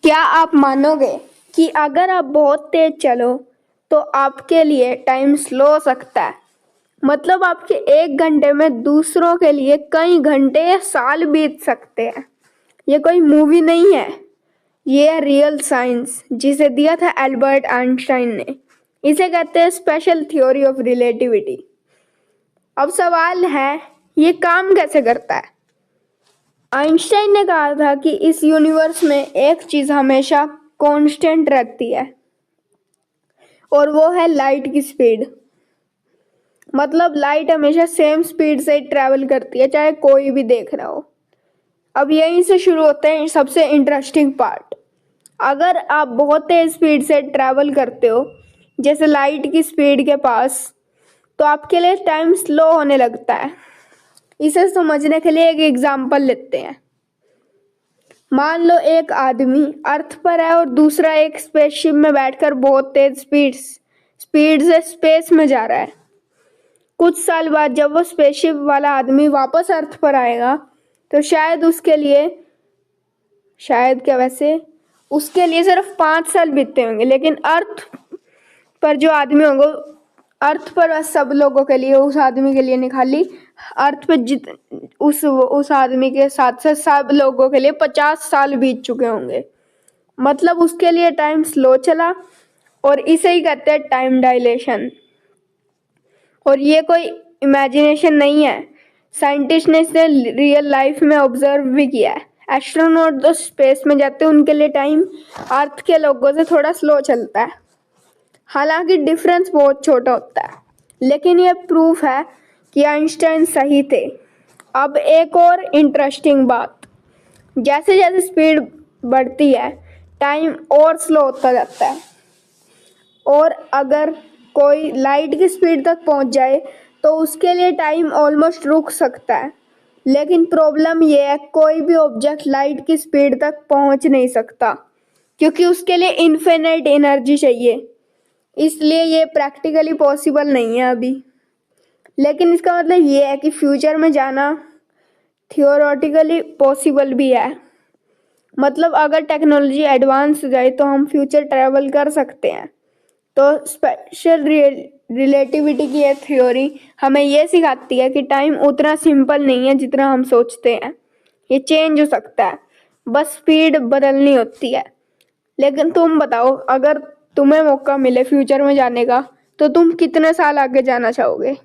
क्या आप मानोगे कि अगर आप बहुत तेज चलो तो आपके लिए टाइम स्लो हो सकता है। मतलब आपके 1 घंटे में दूसरों के लिए कई घंटे या साल बीत सकते हैं। ये कोई मूवी नहीं है, ये है रियल साइंस जिसे दिया था एल्बर्ट आइंस्टाइन ने। इसे कहते हैं स्पेशल थ्योरी ऑफ रिलेटिविटी। अब सवाल है, ये काम कैसे करता है। आइंस्टाइन ने कहा था कि इस यूनिवर्स में एक चीज हमेशा कांस्टेंट रहती है और वो है लाइट की स्पीड। मतलब लाइट हमेशा सेम स्पीड से ट्रैवल करती है चाहे कोई भी देख रहा हो। अब यहीं से शुरू होते हैं सबसे इंटरेस्टिंग पार्ट। अगर आप बहुत तेज स्पीड से ट्रैवल करते हो जैसे लाइट की स्पीड के पास, तो आपके लिए टाइम स्लो होने लगता है। इसे समझने के लिए एक एग्जांपल लेते हैं। मान लो एक आदमी अर्थ पर है और दूसरा एक स्पेसशिप में बैठकर बहुत तेज स्पीड से स्पेस में जा रहा है। कुछ साल बाद जब वो स्पेसशिप वाला आदमी वापस अर्थ पर आएगा तो उसके लिए सिर्फ 5 साल बीतते होंगे, लेकिन अर्थ पर जो आदमी होंगे, अर्थ पर सब लोगों के लिए, उस आदमी के लिए नहीं, खाली अर्थ पे उस आदमी के साथ साथ सब लोगों के लिए 50 साल बीत चुके होंगे। मतलब उसके लिए टाइम स्लो चला और इसे ही कहते हैं टाइम डायलेशन। और ये कोई इमेजिनेशन नहीं है, साइंटिस्ट ने इसे रियल लाइफ में ऑब्जर्व भी किया है। एस्ट्रोनॉट जो स्पेस में जाते हैं उनके लिए टाइम अर्थ के लोगों से थोड़ा स्लो चलता है। हालांकि डिफरेंस बहुत छोटा होता है, लेकिन ये प्रूफ है कि आइंस्टाइन सही थे। अब एक और इंटरेस्टिंग बात, जैसे जैसे स्पीड बढ़ती है टाइम और स्लो होता जाता है। और अगर कोई लाइट की स्पीड तक पहुंच जाए तो उसके लिए टाइम ऑलमोस्ट रुक सकता है। लेकिन प्रॉब्लम ये है, कोई भी ऑब्जेक्ट लाइट की स्पीड तक पहुंच नहीं सकता क्योंकि उसके लिए इन्फिनिट एनर्जी चाहिए। इसलिए ये प्रैक्टिकली पॉसिबल नहीं है अभी। लेकिन इसका मतलब ये है कि फ्यूचर में जाना थियोरेटिकली पॉसिबल भी है। मतलब अगर टेक्नोलॉजी एडवांस हो जाए तो हम फ्यूचर ट्रैवल कर सकते हैं। तो स्पेशल रिलेटिविटी की ये थ्योरी हमें ये सिखाती है कि टाइम उतना सिंपल नहीं है जितना हम सोचते हैं। ये चेंज हो सकता है, बस स्पीड बदलनी होती है। लेकिन तुम बताओ, अगर तुम्हें मौका मिले फ्यूचर में जाने का तो तुम कितने साल आगे जाना चाहोगे।